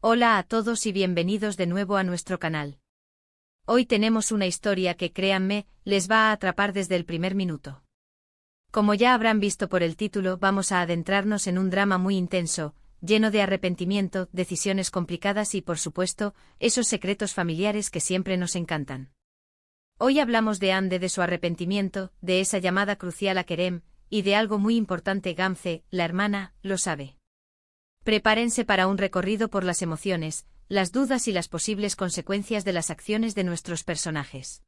Hola a todos y bienvenidos de nuevo a nuestro canal. Hoy tenemos una historia que, créanme, les va a atrapar desde el primer minuto. Como ya habrán visto por el título, vamos a adentrarnos en un drama muy intenso, lleno de arrepentimiento, decisiones complicadas y, por supuesto, esos secretos familiares que siempre nos encantan. Hoy hablamos de Ande, de su arrepentimiento, de esa llamada crucial a Kerem, y de algo muy importante. Gamze, la hermana, lo sabe. Prepárense para un recorrido por las emociones, las dudas y las posibles consecuencias de las acciones de nuestros personajes.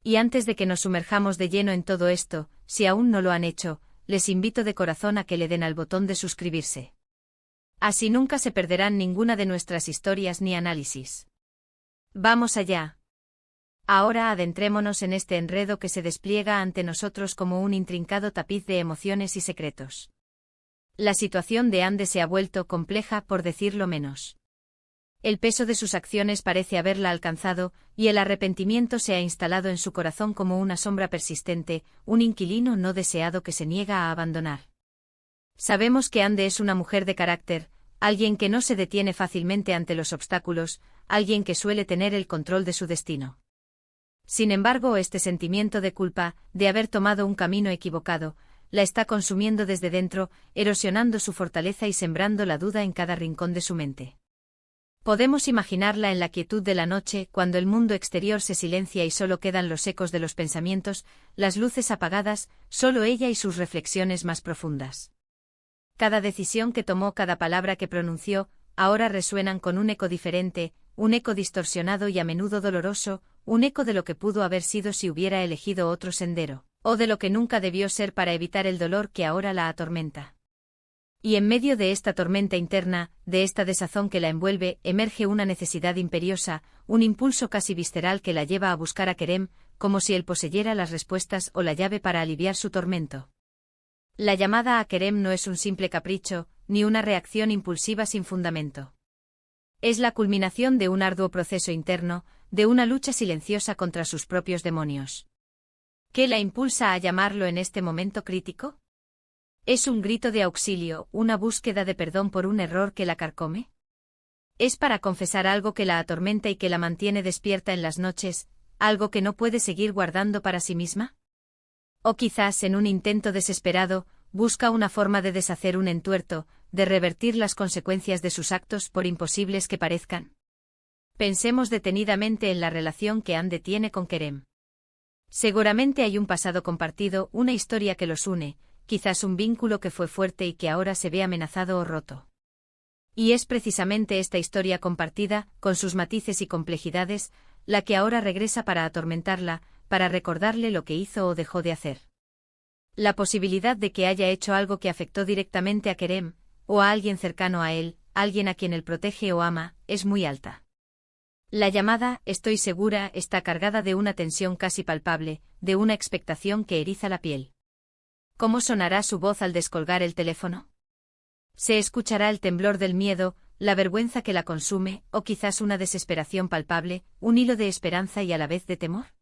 Y antes de que nos sumerjamos de lleno en todo esto, si aún no lo han hecho, les invito de corazón a que le den al botón de suscribirse. Así nunca se perderán ninguna de nuestras historias ni análisis. ¡Vamos allá! Ahora adentrémonos en este enredo que se despliega ante nosotros como un intrincado tapiz de emociones y secretos. La situación de Ande se ha vuelto compleja, por decirlo menos. El peso de sus acciones parece haberla alcanzado, y el arrepentimiento se ha instalado en su corazón como una sombra persistente, un inquilino no deseado que se niega a abandonar. Sabemos que Ande es una mujer de carácter, alguien que no se detiene fácilmente ante los obstáculos, alguien que suele tener el control de su destino. Sin embargo, este sentimiento de culpa, de haber tomado un camino equivocado, la está consumiendo desde dentro, erosionando su fortaleza y sembrando la duda en cada rincón de su mente. Podemos imaginarla en la quietud de la noche, cuando el mundo exterior se silencia y solo quedan los ecos de los pensamientos, las luces apagadas, solo ella y sus reflexiones más profundas. Cada decisión que tomó, cada palabra que pronunció, ahora resuenan con un eco diferente, un eco distorsionado y a menudo doloroso, un eco de lo que pudo haber sido si hubiera elegido otro sendero, o de lo que nunca debió ser para evitar el dolor que ahora la atormenta. Y en medio de esta tormenta interna, de esta desazón que la envuelve, emerge una necesidad imperiosa, un impulso casi visceral que la lleva a buscar a Kerem, como si él poseyera las respuestas o la llave para aliviar su tormento. La llamada a Kerem no es un simple capricho, ni una reacción impulsiva sin fundamento. Es la culminación de un arduo proceso interno, de una lucha silenciosa contra sus propios demonios. ¿Qué la impulsa a llamarlo en este momento crítico? ¿Es un grito de auxilio, una búsqueda de perdón por un error que la carcome? ¿Es para confesar algo que la atormenta y que la mantiene despierta en las noches, algo que no puede seguir guardando para sí misma? O quizás, en un intento desesperado, busca una forma de deshacer un entuerto, de revertir las consecuencias de sus actos por imposibles que parezcan. Pensemos detenidamente en la relación que Ande tiene con Kerem. Seguramente hay un pasado compartido, una historia que los une, quizás un vínculo que fue fuerte y que ahora se ve amenazado o roto. Y es precisamente esta historia compartida, con sus matices y complejidades, la que ahora regresa para atormentarla, para recordarle lo que hizo o dejó de hacer. La posibilidad de que haya hecho algo que afectó directamente a Kerem, o a alguien cercano a él, alguien a quien él protege o ama, es muy alta. La llamada, estoy segura, está cargada de una tensión casi palpable, de una expectación que eriza la piel. ¿Cómo sonará su voz al descolgar el teléfono? ¿Se escuchará el temblor del miedo, la vergüenza que la consume, o quizás una desesperación palpable, un hilo de esperanza y a la vez de temor?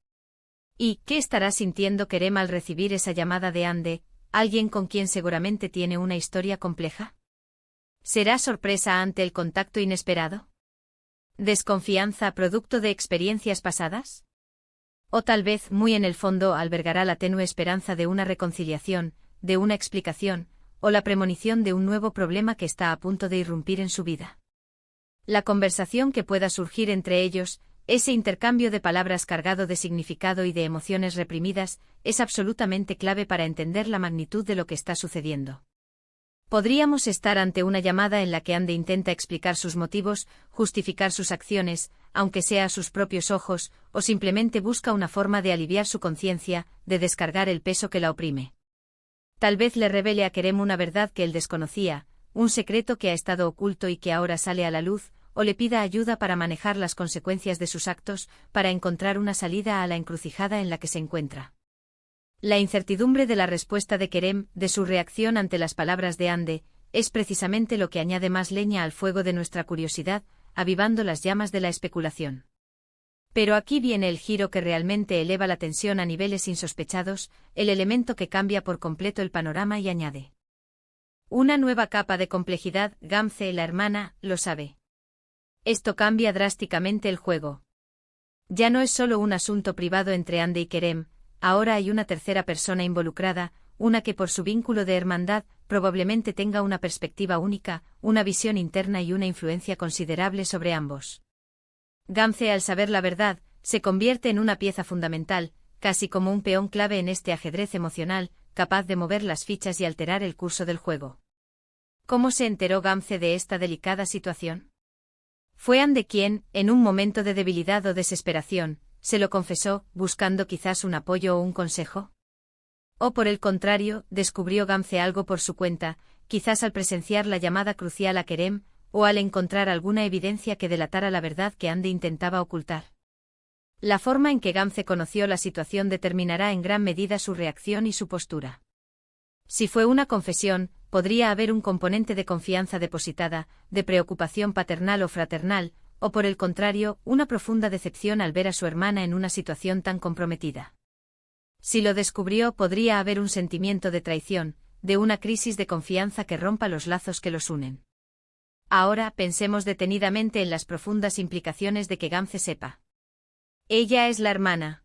¿Y qué estará sintiendo Kerem al recibir esa llamada de Ande, alguien con quien seguramente tiene una historia compleja? ¿Será sorpresa ante el contacto inesperado? ¿Desconfianza producto de experiencias pasadas? O tal vez, muy en el fondo, albergará la tenue esperanza de una reconciliación, de una explicación, o la premonición de un nuevo problema que está a punto de irrumpir en su vida. La conversación que pueda surgir entre ellos, ese intercambio de palabras cargado de significado y de emociones reprimidas, es absolutamente clave para entender la magnitud de lo que está sucediendo. Podríamos estar ante una llamada en la que Ande intenta explicar sus motivos, justificar sus acciones, aunque sea a sus propios ojos, o simplemente busca una forma de aliviar su conciencia, de descargar el peso que la oprime. Tal vez le revele a Kerem una verdad que él desconocía, un secreto que ha estado oculto y que ahora sale a la luz, o le pida ayuda para manejar las consecuencias de sus actos, para encontrar una salida a la encrucijada en la que se encuentra. La incertidumbre de la respuesta de Kerem, de su reacción ante las palabras de Ande, es precisamente lo que añade más leña al fuego de nuestra curiosidad, avivando las llamas de la especulación. Pero aquí viene el giro que realmente eleva la tensión a niveles insospechados, el elemento que cambia por completo el panorama y añade una nueva capa de complejidad. Gamze, la hermana, lo sabe. Esto cambia drásticamente el juego. Ya no es solo un asunto privado entre Ande y Kerem, ahora hay una tercera persona involucrada, una que por su vínculo de hermandad probablemente tenga una perspectiva única, una visión interna y una influencia considerable sobre ambos. Gamze, al saber la verdad, se convierte en una pieza fundamental, casi como un peón clave en este ajedrez emocional, capaz de mover las fichas y alterar el curso del juego. ¿Cómo se enteró Gamze de esta delicada situación? Fue Ande quien, en un momento de debilidad o desesperación, se lo confesó, buscando quizás un apoyo o un consejo. O por el contrario, descubrió Gamze algo por su cuenta, quizás al presenciar la llamada crucial a Kerem, o al encontrar alguna evidencia que delatara la verdad que Ande intentaba ocultar. La forma en que Gamze conoció la situación determinará en gran medida su reacción y su postura. Si fue una confesión, podría haber un componente de confianza depositada, de preocupación paternal o fraternal, o por el contrario, una profunda decepción al ver a su hermana en una situación tan comprometida. Si lo descubrió, podría haber un sentimiento de traición, de una crisis de confianza que rompa los lazos que los unen. Ahora pensemos detenidamente en las profundas implicaciones de que Gamze sepa. Ella es la hermana.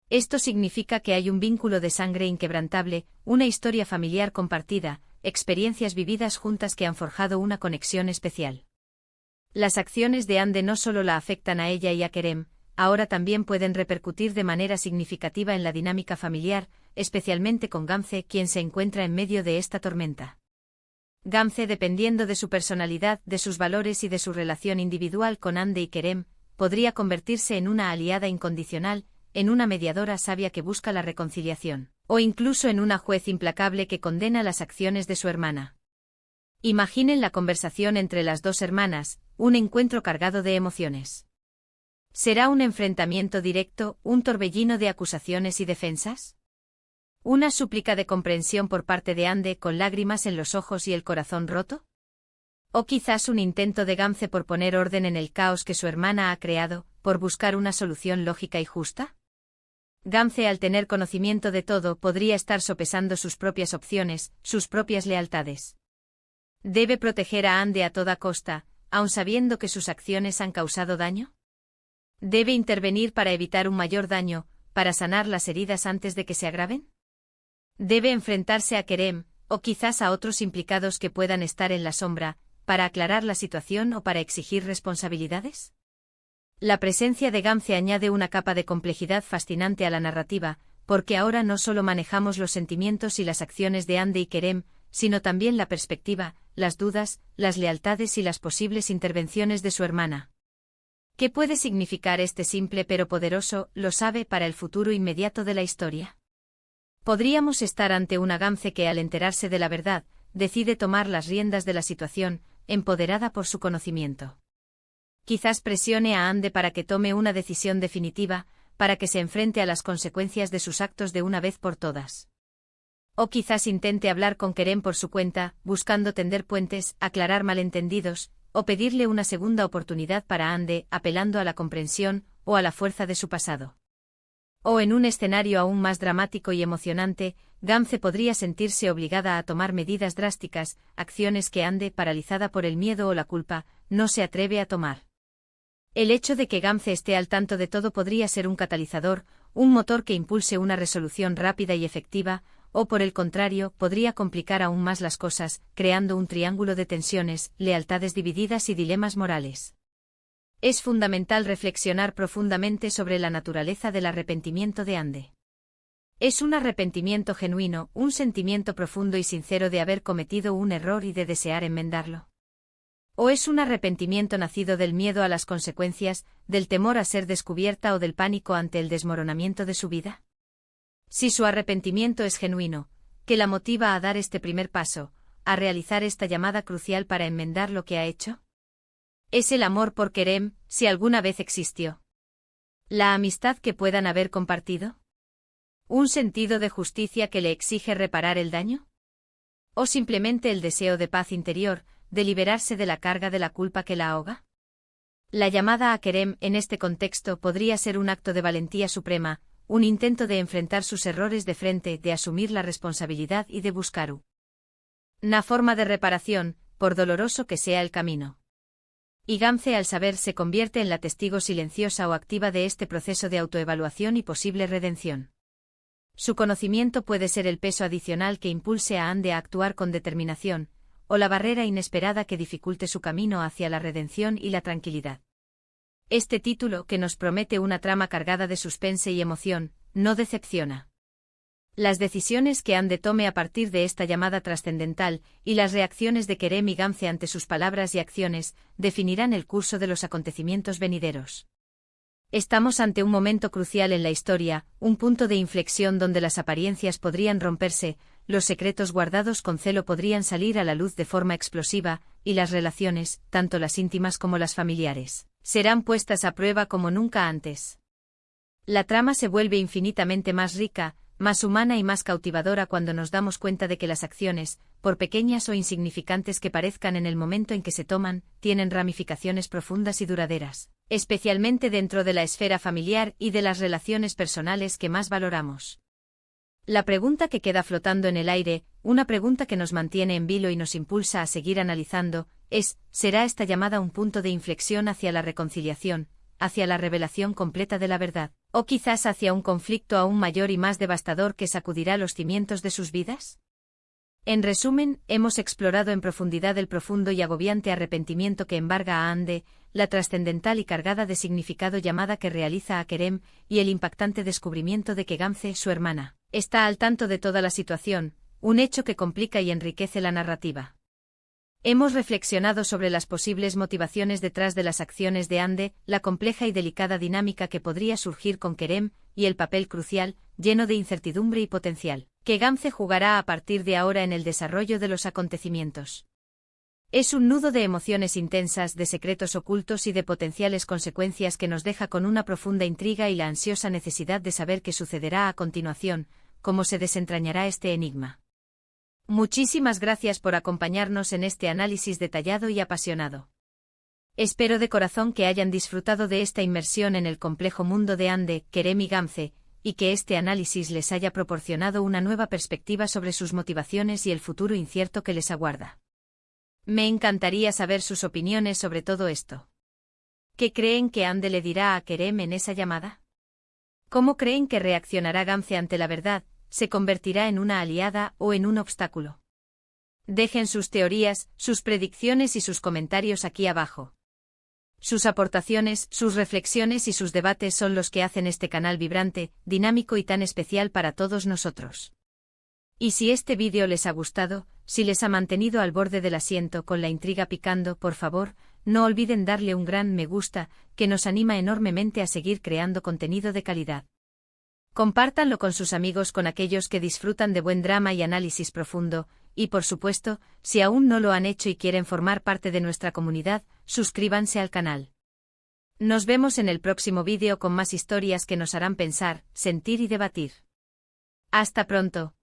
Esto significa que hay un vínculo de sangre inquebrantable, una historia familiar compartida, experiencias vividas juntas que han forjado una conexión especial. Las acciones de Ande no solo la afectan a ella y a Kerem, ahora también pueden repercutir de manera significativa en la dinámica familiar, especialmente con Gamze, quien se encuentra en medio de esta tormenta. Gamze, dependiendo de su personalidad, de sus valores y de su relación individual con Ande y Kerem, podría convertirse en una aliada incondicional, en una mediadora sabia que busca la reconciliación, o incluso en una juez implacable que condena las acciones de su hermana. Imaginen la conversación entre las dos hermanas, un encuentro cargado de emociones. ¿Será un enfrentamiento directo, un torbellino de acusaciones y defensas? ¿Una súplica de comprensión por parte de Ande con lágrimas en los ojos y el corazón roto? ¿O quizás un intento de Gamze por poner orden en el caos que su hermana ha creado, por buscar una solución lógica y justa? Gamze, al tener conocimiento de todo, podría estar sopesando sus propias opciones, sus propias lealtades. ¿Debe proteger a Ande a toda costa, aun sabiendo que sus acciones han causado daño? ¿Debe intervenir para evitar un mayor daño, para sanar las heridas antes de que se agraven? ¿Debe enfrentarse a Kerem, o quizás a otros implicados que puedan estar en la sombra, para aclarar la situación o para exigir responsabilidades? La presencia de Gamze añade una capa de complejidad fascinante a la narrativa, porque ahora no solo manejamos los sentimientos y las acciones de Ande y Kerem, sino también la perspectiva, las dudas, las lealtades y las posibles intervenciones de su hermana. ¿Qué puede significar este simple pero poderoso, lo sabe, para el futuro inmediato de la historia? Podríamos estar ante una Gamze que, al enterarse de la verdad, decide tomar las riendas de la situación, empoderada por su conocimiento. Quizás presione a Ande para que tome una decisión definitiva, para que se enfrente a las consecuencias de sus actos de una vez por todas. O quizás intente hablar con Kerem por su cuenta, buscando tender puentes, aclarar malentendidos, o pedirle una segunda oportunidad para Ande, apelando a la comprensión, o a la fuerza de su pasado. O en un escenario aún más dramático y emocionante, Gamze podría sentirse obligada a tomar medidas drásticas, acciones que Ande, paralizada por el miedo o la culpa, no se atreve a tomar. El hecho de que Gamze esté al tanto de todo podría ser un catalizador, un motor que impulse una resolución rápida y efectiva, o por el contrario, podría complicar aún más las cosas, creando un triángulo de tensiones, lealtades divididas y dilemas morales. Es fundamental reflexionar profundamente sobre la naturaleza del arrepentimiento de Ande. Es un arrepentimiento genuino, un sentimiento profundo y sincero de haber cometido un error y de desear enmendarlo. ¿O es un arrepentimiento nacido del miedo a las consecuencias, del temor a ser descubierta o del pánico ante el desmoronamiento de su vida? Si su arrepentimiento es genuino, ¿qué la motiva a dar este primer paso, a realizar esta llamada crucial para enmendar lo que ha hecho? ¿Es el amor por Kerem, si alguna vez existió? ¿La amistad que puedan haber compartido? ¿Un sentido de justicia que le exige reparar el daño? ¿O simplemente el deseo de paz interior, de liberarse de la carga de la culpa que la ahoga? La llamada a Kerem en este contexto podría ser un acto de valentía suprema, un intento de enfrentar sus errores de frente, de asumir la responsabilidad y de buscar una forma de reparación, por doloroso que sea el camino. Y Gamze al saber se convierte en la testigo silenciosa o activa de este proceso de autoevaluación y posible redención. Su conocimiento puede ser el peso adicional que impulse a Ande a actuar con determinación, o la barrera inesperada que dificulte su camino hacia la redención y la tranquilidad. Este título, que nos promete una trama cargada de suspense y emoción, no decepciona. Las decisiones que Ande tome a partir de esta llamada trascendental, y las reacciones de Kerem y Gamze ante sus palabras y acciones, definirán el curso de los acontecimientos venideros. Estamos ante un momento crucial en la historia, un punto de inflexión donde las apariencias podrían romperse, los secretos guardados con celo podrían salir a la luz de forma explosiva, y las relaciones, tanto las íntimas como las familiares, serán puestas a prueba como nunca antes. La trama se vuelve infinitamente más rica, más humana y más cautivadora cuando nos damos cuenta de que las acciones, por pequeñas o insignificantes que parezcan en el momento en que se toman, tienen ramificaciones profundas y duraderas, especialmente dentro de la esfera familiar y de las relaciones personales que más valoramos. La pregunta que queda flotando en el aire, una pregunta que nos mantiene en vilo y nos impulsa a seguir analizando, es: ¿será esta llamada un punto de inflexión hacia la reconciliación, hacia la revelación completa de la verdad, o quizás hacia un conflicto aún mayor y más devastador que sacudirá los cimientos de sus vidas? En resumen, hemos explorado en profundidad el profundo y agobiante arrepentimiento que embarga a Ande, la trascendental y cargada de significado llamada que realiza a Kerem, y el impactante descubrimiento de que Gamze, su hermana, está al tanto de toda la situación, un hecho que complica y enriquece la narrativa. Hemos reflexionado sobre las posibles motivaciones detrás de las acciones de Ande, la compleja y delicada dinámica que podría surgir con Kerem, y el papel crucial, lleno de incertidumbre y potencial, que Gamze jugará a partir de ahora en el desarrollo de los acontecimientos. Es un nudo de emociones intensas, de secretos ocultos y de potenciales consecuencias que nos deja con una profunda intriga y la ansiosa necesidad de saber qué sucederá a continuación, cómo se desentrañará este enigma. Muchísimas gracias por acompañarnos en este análisis detallado y apasionado. Espero de corazón que hayan disfrutado de esta inmersión en el complejo mundo de Ande, Kerem y Gamze, y que este análisis les haya proporcionado una nueva perspectiva sobre sus motivaciones y el futuro incierto que les aguarda. Me encantaría saber sus opiniones sobre todo esto. ¿Qué creen que Ande le dirá a Kerem en esa llamada? ¿Cómo creen que reaccionará Gamze ante la verdad? ¿Se convertirá en una aliada o en un obstáculo? Dejen sus teorías, sus predicciones y sus comentarios aquí abajo. Sus aportaciones, sus reflexiones y sus debates son los que hacen este canal vibrante, dinámico y tan especial para todos nosotros. Y si este vídeo les ha gustado, si les ha mantenido al borde del asiento con la intriga picando, por favor, no olviden darle un gran me gusta, que nos anima enormemente a seguir creando contenido de calidad. Compártanlo con sus amigos, con aquellos que disfrutan de buen drama y análisis profundo, y por supuesto, si aún no lo han hecho y quieren formar parte de nuestra comunidad, suscríbanse al canal. Nos vemos en el próximo vídeo con más historias que nos harán pensar, sentir y debatir. Hasta pronto.